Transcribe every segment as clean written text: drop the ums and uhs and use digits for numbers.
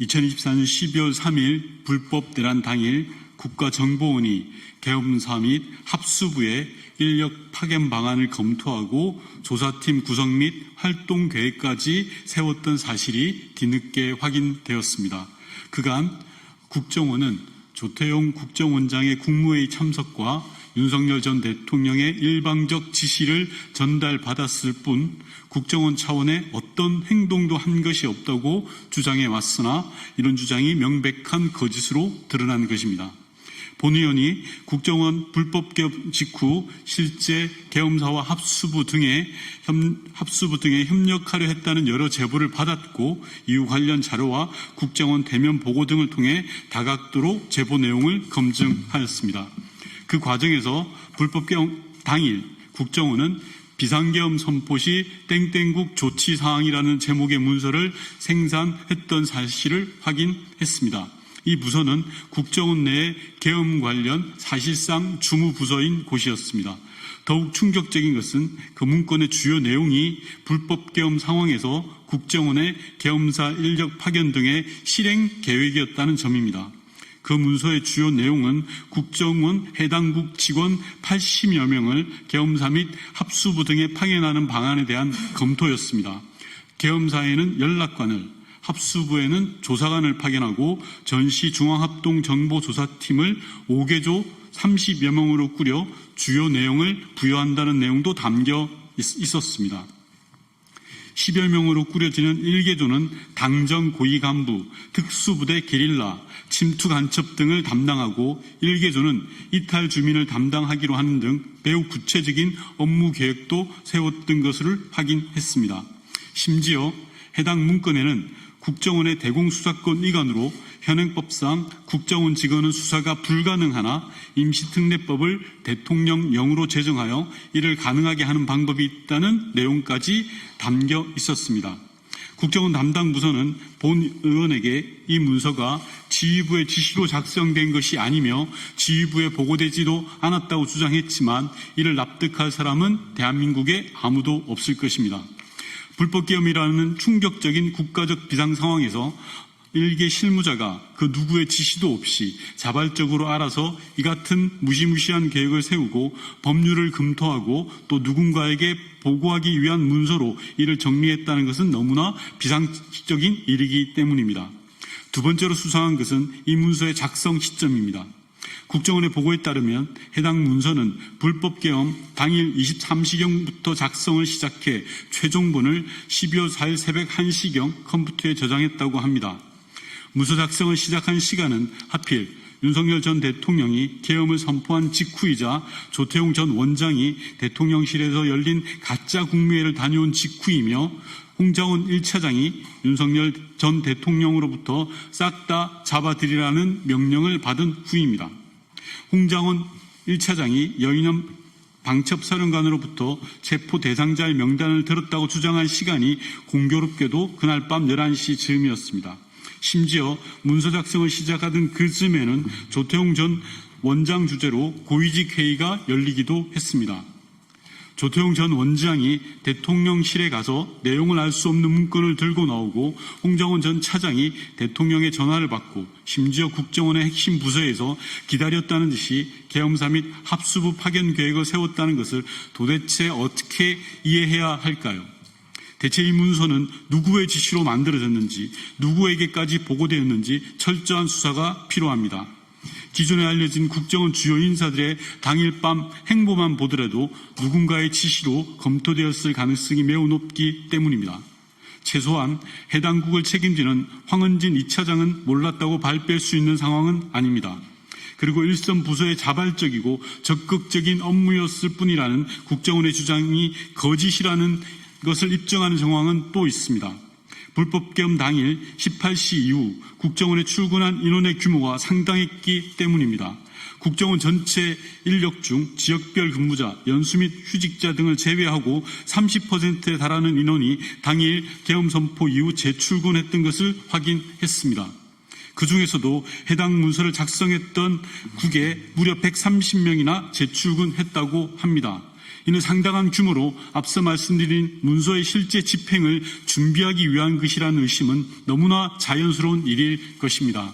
2024년 12월 3일 불법 내란 당일 국가정보원이 계엄사 및 합수부의 인력 파견 방안을 검토하고 조사팀 구성 및 활동 계획까지 세웠던 사실이 뒤늦게 확인되었습니다. 그간 국정원은 조태용 국정원장의 국무회의 참석과 윤석열 전 대통령의 일방적 지시를 전달받았을 뿐 국정원 차원의 어떤 행동도 한 것이 없다고 주장해 왔으나 이런 주장이 명백한 거짓으로 드러난 것입니다. 본 의원이 국정원 불법 개업 직후 실제 계엄사와 합수부 등에 협력하려 했다는 여러 제보를 받았고 이후 관련 자료와 국정원 대면 보고 등을 통해 다각도로 제보 내용을 검증하였습니다. 그 과정에서 불법 계엄 당일 국정원은 비상계엄 선포 시 땡땡국 조치사항이라는 제목의 문서를 생산했던 사실을 확인했습니다. 이 부서는 국정원 내의 계엄 관련 사실상 주무부서인 곳이었습니다. 더욱 충격적인 것은 그 문건의 주요 내용이 불법 계엄 상황에서 국정원의 계엄사 인력 파견 등의 실행 계획이었다는 점입니다. 그 문서의 주요 내용은 국정원 해당국 직원 80여 명을 계엄사 및 합수부 등에 파견하는 방안에 대한 검토였습니다. 계엄사에는 연락관을, 합수부에는 조사관을 파견하고 전시 중앙합동정보조사팀을 5개조 30여 명으로 꾸려 주요 내용을 부여한다는 내용도 담겨 있었습니다. 10여 명으로 꾸려지는 1개조는 당정 고위 간부, 특수부대 게릴라, 침투 간첩 등을 담당하고 1개조는 이탈 주민을 담당하기로 하는 등 매우 구체적인 업무 계획도 세웠던 것을 확인했습니다. 심지어 해당 문건에는 국정원의 대공수사권 위반으로 현행법상 국정원 직원은 수사가 불가능하나 임시특례법을 대통령령으로 제정하여 이를 가능하게 하는 방법이 있다는 내용까지 담겨 있었습니다. 국정원 담당 부서는 본 의원에게 이 문서가 지휘부의 지시로 작성된 것이 아니며 지휘부에 보고되지도 않았다고 주장했지만 이를 납득할 사람은 대한민국에 아무도 없을 것입니다. 불법 계엄이라는 충격적인 국가적 비상 상황에서 일개 실무자가 그 누구의 지시도 없이 자발적으로 알아서 이 같은 무시무시한 계획을 세우고 법률을 검토하고 또 누군가에게 보고하기 위한 문서로 이를 정리했다는 것은 너무나 비상식적인 일이기 때문입니다. 두 번째로 수상한 것은 이 문서의 작성 시점입니다. 국정원의 보고에 따르면 해당 문서는 불법 계엄 당일 23시경부터 작성을 시작해 최종본을 12월 4일 새벽 1시경 컴퓨터에 저장했다고 합니다. 문서 작성을 시작한 시간은 하필 윤석열 전 대통령이 계엄을 선포한 직후이자 조태용 전 원장이 대통령실에서 열린 가짜 국무회의를 다녀온 직후이며 홍장원 1차장이 윤석열 전 대통령으로부터 싹 다 잡아들이라는 명령을 받은 후입니다. 홍장원 1차장이 여인영 방첩사령관으로부터 체포 대상자의 명단을 들었다고 주장한 시간이 공교롭게도 그날 밤 11시 즈음이었습니다. 심지어 문서 작성을 시작하던 그 즈음에는 조태용 전 원장 주재로 고위직 회의가 열리기도 했습니다. 조태용 전 원장이 대통령실에 가서 내용을 알 수 없는 문건을 들고 나오고 홍장원 전 차장이 대통령의 전화를 받고 심지어 국정원의 핵심 부서에서 기다렸다는 듯이 계엄사 및 합수부 파견 계획을 세웠다는 것을 도대체 어떻게 이해해야 할까요? 대체 이 문서는 누구의 지시로 만들어졌는지, 누구에게까지 보고되었는지 철저한 수사가 필요합니다. 기존에 알려진 국정원 주요 인사들의 당일 밤 행보만 보더라도 누군가의 지시로 검토되었을 가능성이 매우 높기 때문입니다. 최소한 해당 국을 책임지는 황은진 2차장은 몰랐다고 발표할 수 있는 상황은 아닙니다. 그리고 일선 부서의 자발적이고 적극적인 업무였을 뿐이라는 국정원의 주장이 거짓이라는 것을 입증하는 정황은 또 있습니다. 불법 계엄 당일 18시 이후 국정원에 출근한 인원의 규모가 상당했기 때문입니다. 국정원 전체 인력 중 지역별 근무자, 연수 및 휴직자 등을 제외하고 30%에 달하는 인원이 당일 계엄 선포 이후 재출근했던 것을 확인했습니다. 그 중에서도 해당 문서를 작성했던 국에 무려 130명이나 재출근했다고 합니다. 이는 상당한 규모로 앞서 말씀드린 문서의 실제 집행을 준비하기 위한 것이라는 의심은 너무나 자연스러운 일일 것입니다.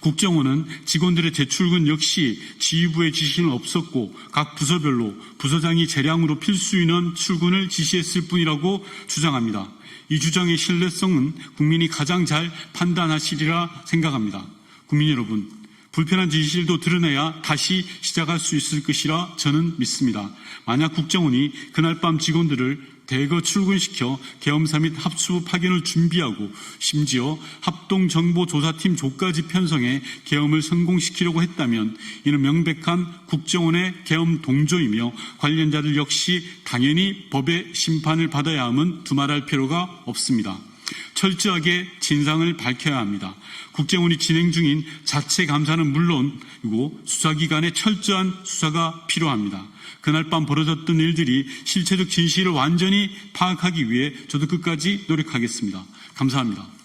국정원은 직원들의 재출근 역시 지휘부의 지시는 없었고 각 부서별로 부서장이 재량으로 필수 인원 출근을 지시했을 뿐이라고 주장합니다. 이 주장의 신뢰성은 국민이 가장 잘 판단하시리라 생각합니다. 국민 여러분, 불편한 진실도 드러내야 다시 시작할 수 있을 것이라 저는 믿습니다. 만약 국정원이 그날 밤 직원들을 대거 출근시켜 계엄사 및 합수부 파견을 준비하고 심지어 합동정보조사팀 조까지 편성해 계엄을 성공시키려고 했다면 이는 명백한 국정원의 계엄 동조이며 관련자들 역시 당연히 법의 심판을 받아야 함은 두말할 필요가 없습니다. 철저하게 진상을 밝혀야 합니다. 국정원이 진행 중인 자체 감사는 물론이고 수사기관의 철저한 수사가 필요합니다. 그날 밤 벌어졌던 일들이 실체적 진실을 완전히 파악하기 위해 저도 끝까지 노력하겠습니다. 감사합니다.